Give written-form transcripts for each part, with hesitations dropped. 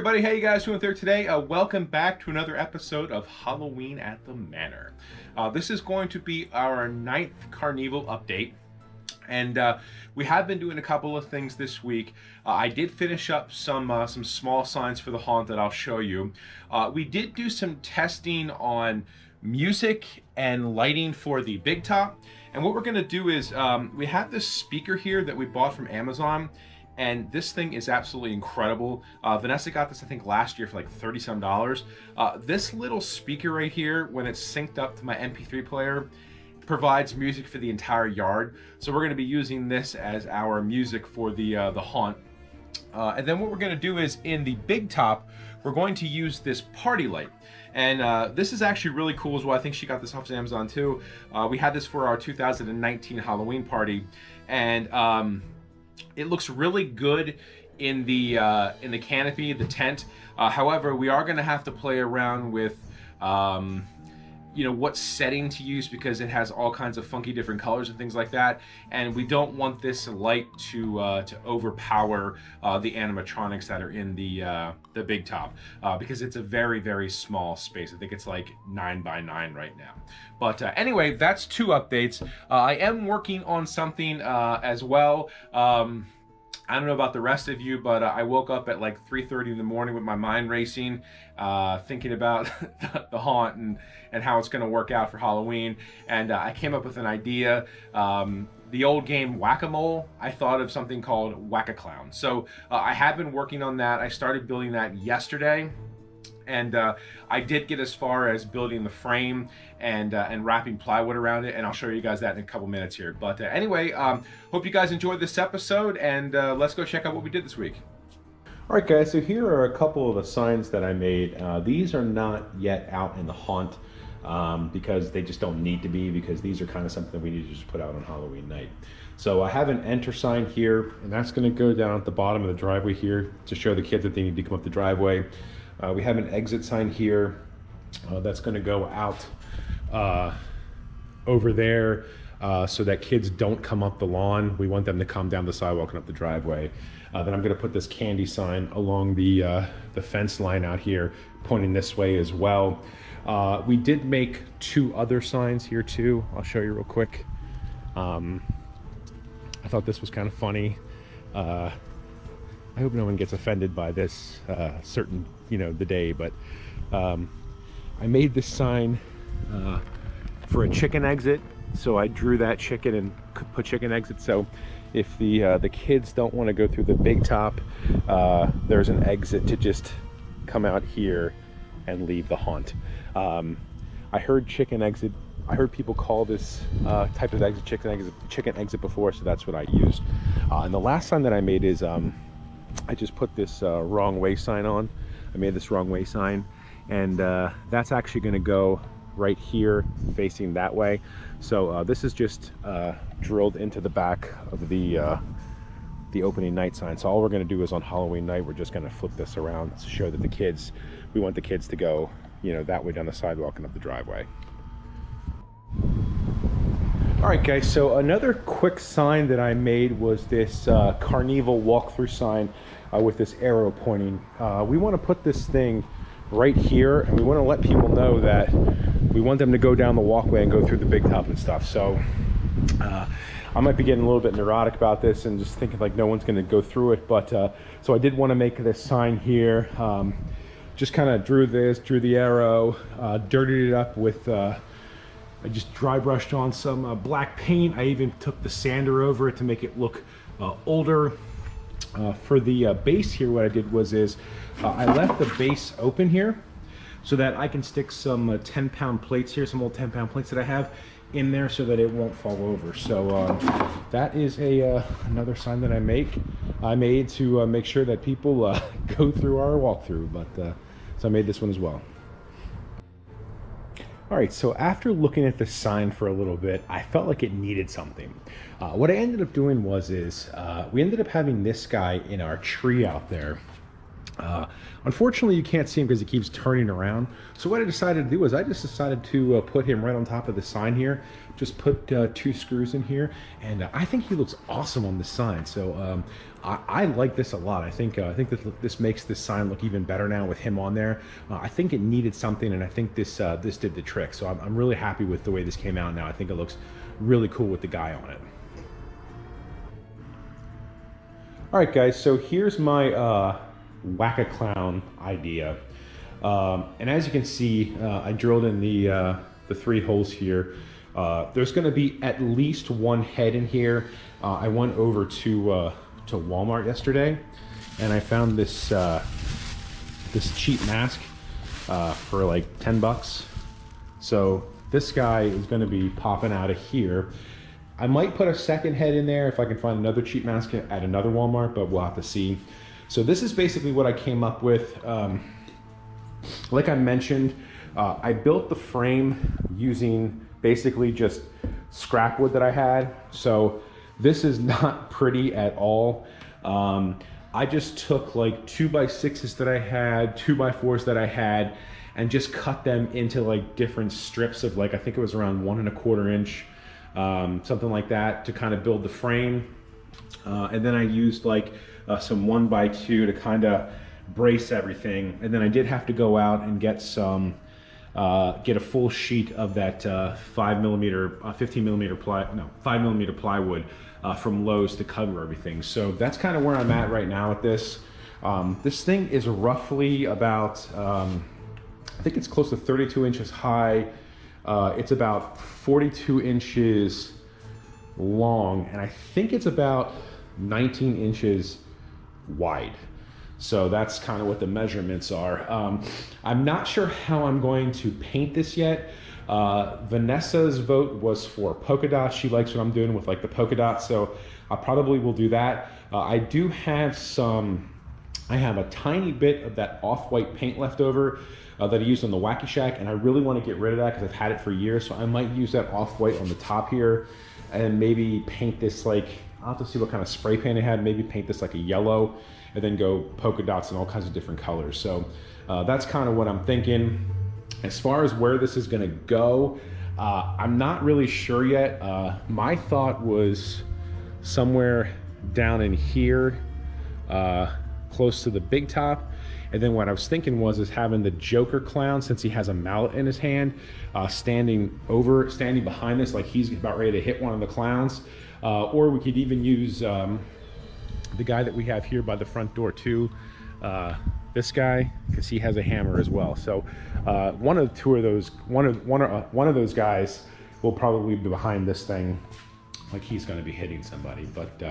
everybody, how you guys doing there today? Welcome back to another episode of Halloween at the Manor. This is going to be our 9th Carnival update, and we have been doing a couple of things this week. I did finish up some small signs for the haunt that I'll show you. We did do some testing on music and lighting for the big top, and what we're going to do is we have this speaker here that we bought from Amazon. And this thing is absolutely incredible. Vanessa got this, I think, last year for like $30 some. This little speaker right here, when it's synced up to my MP3 player, provides music for the entire yard. So we're gonna be using this as our music for the haunt. And then what we're gonna do is, in the big top, we're going to use this party light. And this is actually really cool as well. I think she got this off of Amazon too. We had this for our 2019 Halloween party. And it looks really good in the canopy, the tent. However, we are going to have to play around with, what setting to use, because it has all kinds of funky different colors and things like that. And we don't want this light to overpower the animatronics that are in the big top, because it's a very, very small space. I think it's like 9 by 9 right now. But anyway, that's 2 updates. I am working on something as well. I don't know about the rest of you, but I woke up at like 3:30 in the morning with my mind racing, thinking about the haunt and how it's going to work out for Halloween. And I came up with an idea. The old game Whack-A-Mole, I thought of something called Whack-A-Clown. So I have been working on that. I started building that yesterday. And I did get as far as building the frame and wrapping plywood around it, and I'll show you guys that in a couple minutes here. But anyway, hope you guys enjoyed this episode, and let's go check out what we did this week. All right, guys, so here are a couple of the signs that I made. These are not yet out in the haunt because they just don't need to be, because these are kind of something that we need to just put out on Halloween night. So I have an enter sign here, and that's going to go down at the bottom of the driveway here to show the kids that they need to come up the driveway. We have an exit sign here that's going to go out over there so that kids don't come up the lawn. We want them to come down the sidewalk and up the driveway. Then I'm going to put this candy sign along the fence line out here, pointing this way as well. We did make 2 other signs here too. I'll show you real quick. I thought this was kind of funny. I hope no one gets offended by this certain, the day, but I made this sign for a chicken exit. So I drew that chicken and put chicken exit. So if the kids don't want to go through the big top, there's an exit to just come out here and leave the haunt. I heard chicken exit. I heard people call this type of exit chicken exit before, so that's what I used. And the last sign that I made is I just put this wrong way sign on. I made this wrong way sign, and that's actually going to go right here facing that way. So this is just drilled into the back of the opening night sign. So all we're going to do is on Halloween night, we're just going to flip this around to show that we want the kids to go, that way down the sidewalk and up the driveway. All right, guys, so another quick sign that I made was this Carnival walkthrough sign with this arrow pointing. We want to put this thing right here, and we want to let people know that we want them to go down the walkway and go through the big top and stuff. So I might be getting a little bit neurotic about this and just thinking like no one's going to go through it, but so I did want to make this sign here. Just kind of drew the arrow, dirtied it up with I just dry brushed on some black paint. I even took the sander over it to make it look older. For the base here, what I did was I left the base open here so that I can stick some 10-pound plates here, some old 10-pound plates that I have in there so that it won't fall over. So that is another sign that I made to make sure that people go through our walkthrough. But so I made this one as well. All right, so after looking at the sign for a little bit, I felt like it needed something. What I ended up doing was we ended up having this guy in our tree out there. Unfortunately, you can't see him because he keeps turning around. So what I decided to do is I just decided to put him right on top of the sign here. Just put 2 screws in here, and I think he looks awesome on the sign. So I like this a lot. I think this makes this sign look even better now with him on there. I think it needed something, and I think this did the trick. So I'm really happy with the way this came out now. I think it looks really cool with the guy on it. All right, guys. So here's my Whack-A-Clown idea, and as you can see, I drilled in the 3 holes here. There's going to be at least 1 head in here. I went over to Walmart yesterday, and I found this this cheap mask for like 10 bucks. So this guy is going to be popping out of here. I might put a second head in there if I can find another cheap mask at another Walmart, but we'll have to see. So this is basically what I came up with. Like I mentioned, I built the frame using basically just scrap wood that I had. So this is not pretty at all. I just took like 2x6s that I had, 2x4s that I had, and just cut them into like different strips of like, I think it was around 1¼ inch, something like that, to kind of build the frame. And then I used like some 1x2 to kind of brace everything. And then I did have to go out and get some, get a full sheet of that 5mm plywood from Lowe's to cover everything. So that's kind of where I'm at right now with this. This thing is roughly about, I think it's close to 32 inches high. It's about 42 inches long, and I think it's about 19 inches wide. So that's kind of what the measurements are. I'm not sure how I'm going to paint this yet. Vanessa's vote was for polka dots. She likes what I'm doing with like the polka dots, so I probably will do that. I do have some, I have a tiny bit of that off-white paint left over that I used on the Wacky Shack, and I really want to get rid of that because I've had it for years. So I might use that off-white on the top here and maybe paint this like, I'll have to see what kind of spray paint I had, maybe paint this like a yellow and then go polka dots in all kinds of different colors. So that's kind of what I'm thinking. As far as where this is gonna go, I'm not really sure yet. My thought was somewhere down in here, close to the big top. And then what I was thinking is having the Joker clown, since he has a mallet in his hand, standing behind this like he's about ready to hit one of the clowns. Or we could even use the guy that we have here by the front door too. This guy, because he has a hammer as well. So one of those guys will probably be behind this thing, like he's going to be hitting somebody. But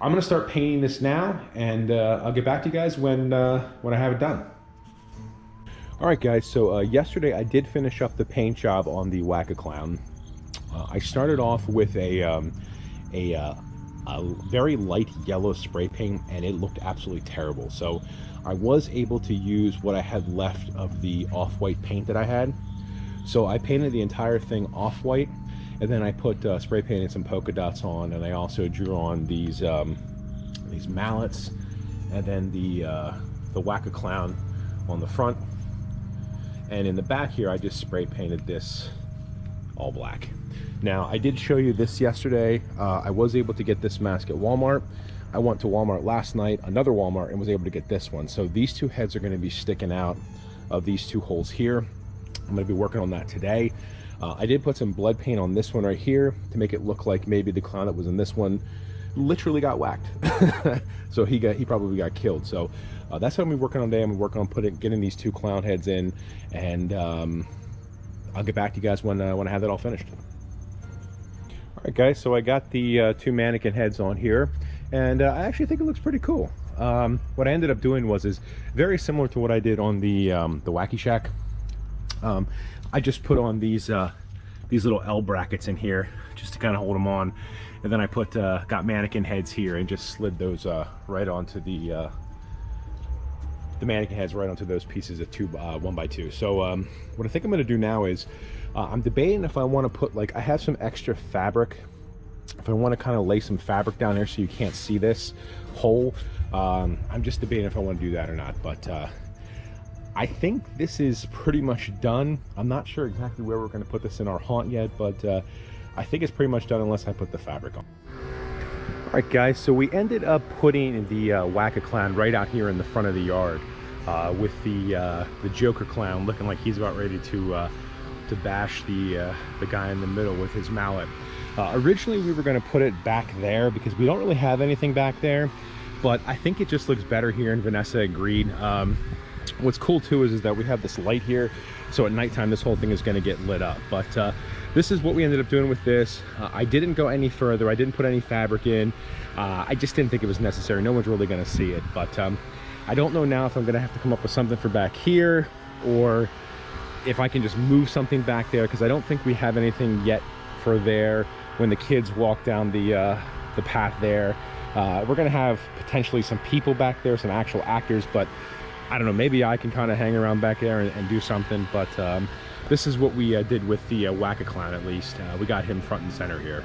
I'm going to start painting this now, and I'll get back to you guys when I have it done. All right, guys. So yesterday I did finish up the paint job on the Whack-A-Clown. I started off with a very light yellow spray paint, and it looked absolutely terrible. So I was able to use what I had left of the off-white paint that I had. So I painted the entire thing off-white, and then I put spray paint and some polka dots on, and I also drew on these mallets, and then the Whack-A-Clown on the front. And in the back here, I just spray painted this all black. Now, I did show you this yesterday. I was able to get this mask at Walmart. I went to Walmart last night, another Walmart, and was able to get this one. So these 2 heads are going to be sticking out of these 2 holes here. I'm going to be working on that today. I did put some blood paint on this one right here to make it look like maybe the clown that was in this one literally got whacked. So he probably got killed. So that's what I'm gonna be working on today. I'm gonna work on getting these 2 clown heads in, and I'll get back to you guys when I have that all finished. All right, guys. So I got the 2 mannequin heads on here, and I actually think it looks pretty cool. What I ended up doing is very similar to what I did on the Wacky Shack. I just put on these little L brackets in here just to kind of hold them on, and then I got mannequin heads here and just slid those right onto the mannequin heads right onto those pieces of 1x2. So what I think I'm going to do now is I'm debating if I want to put, like, I have some extra fabric, if I want to kind of lay some fabric down there so you can't see this pole. I'm just debating if I want to do that or not, but I think this is pretty much done. I'm not sure exactly where we're going to put this in our haunt yet, but I think it's pretty much done unless I put the fabric on. All right, guys, so we ended up putting the Whack-A-Clown right out here in the front of the yard with the Joker clown looking like he's about ready to bash the guy in the middle with his mallet. Originally, we were going to put it back there because we don't really have anything back there, but I think it just looks better here, and Vanessa agreed. What's cool too is that we have this light here, so at nighttime this whole thing is going to get lit up. But this is what we ended up doing with this. I didn't go any further. I didn't put any fabric in. I just didn't think it was necessary. No one's really going to see it, but I don't know now if I'm going to have to come up with something for back here, or if I can just move something back there, because I don't think we have anything yet for there when the kids walk down the path there. We're going to have potentially some people back there, some actual actors, but I don't know, maybe I can kind of hang around back there and do something. But this is what we did with the Whack-A-Clown, at least. We got him front and center here.